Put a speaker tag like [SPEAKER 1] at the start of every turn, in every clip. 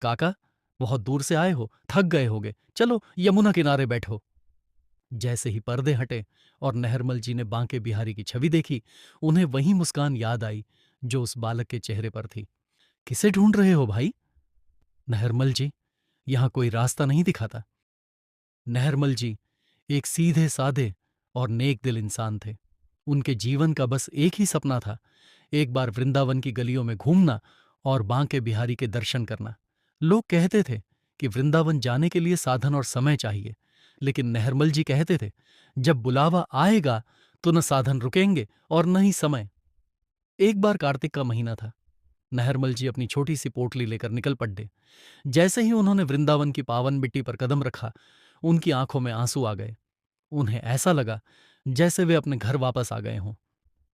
[SPEAKER 1] काका, बहुत दूर से आए हो, थक गए होगे, चलो यमुना किनारे बैठो। जैसे ही पर्दे हटे और नहरमल जी ने बांके बिहारी की छवि देखी, उन्हें वही मुस्कान याद आई जो उस बालक के चेहरे पर थी। किसे ढूंढ रहे हो भाई? नहरमल जी, यहां कोई रास्ता नहीं दिखाता। नहरमल जी एक सीधे साधे और नेक दिल इंसान थे। उनके जीवन का बस एक ही सपना था, एक बार वृंदावन की गलियों में घूमना और बांके बिहारी के दर्शन करना। लोग कहते थे कि वृंदावन जाने के लिए साधन और समय चाहिए, लेकिन नहरमल जी कहते थे, जब बुलावा आएगा तो न साधन रुकेंगे और न ही समय। एक बार कार्तिक का महीना था। नहरमल जी अपनी छोटी सी पोटली लेकर निकल पड़े। जैसे ही उन्होंने वृंदावन की पावन मिट्टी पर कदम रखा, उनकी आंखों में आंसू आ गए। उन्हें ऐसा लगा जैसे वे अपने घर वापस आ गए हों।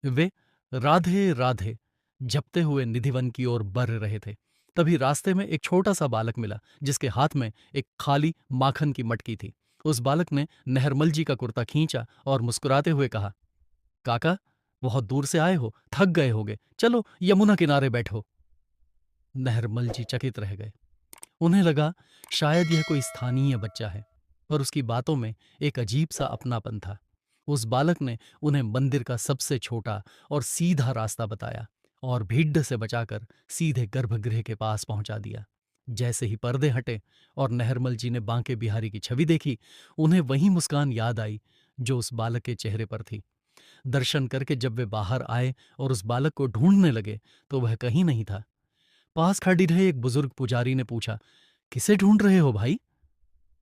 [SPEAKER 1] वे राधे राधे जपते हुए निधिवन की ओर बढ़ रहे थे। तभी रास्ते में एक छोटा सा बालक मिला जिसके हाथ में एक खाली माखन की मटकी थी। उस बालक ने नहरमल जी का कुर्ता खींचा और मुस्कुराते हुए कहा, काका, बहुत दूर से आए हो, थक गए होगे, चलो यमुना किनारे बैठो। नहरमल जी चकित रह गए। उन्हें लगा शायद यह कोई स्थानीय बच्चा है, पर उसकी बातों में एक अजीब सा अपनापन था। उस बालक ने उन्हें मंदिर का सबसे छोटा और सीधा रास्ता बताया और भीड़ से बचाकर सीधे गर्भगृह के पास पहुंचा दिया। जैसे ही पर्दे हटे और नहरमल जी ने बांके बिहारी की छवि देखी, उन्हें वही मुस्कान याद आई जो उस बालक के चेहरे पर थी। दर्शन करके जब वे बाहर आए और उस बालक को ढूंढने लगे, तो वह कहीं नहीं था। पास खड़ी रहे एक बुजुर्ग पुजारी ने पूछा, किसे ढूंढ रहे हो भाई?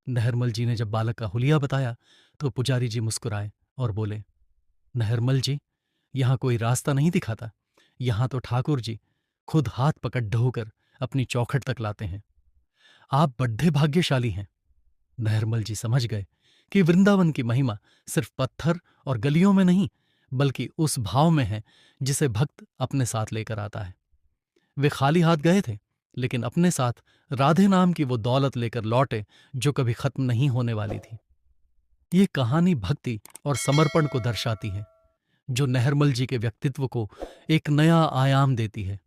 [SPEAKER 1] नहरमल जी ने जब बालक का हुलिया बताया, तो पुजारी जी मुस्कुराए और बोले, नहरमल जी, यहां कोई रास्ता नहीं दिखाता। यहां तो ठाकुर जी खुद हाथ पकड़ ढोकर अपनी चौखट तक लाते हैं। आप बड्ढे भाग्यशाली हैं। नहरमल जी समझ गए कि वृंदावन की महिमा सिर्फ पत्थर और गलियों में नहीं, बल्कि उस भाव में है जिसे भक्त अपने साथ लेकर आता है। वे खाली हाथ गए थे, लेकिन अपने साथ राधे नाम की वो दौलत लेकर लौटे जो कभी खत्म नहीं होने वाली थी। ये कहानी भक्ति और समर्पण को दर्शाती है, जो नहरमल जी के व्यक्तित्व को एक नया आयाम देती है।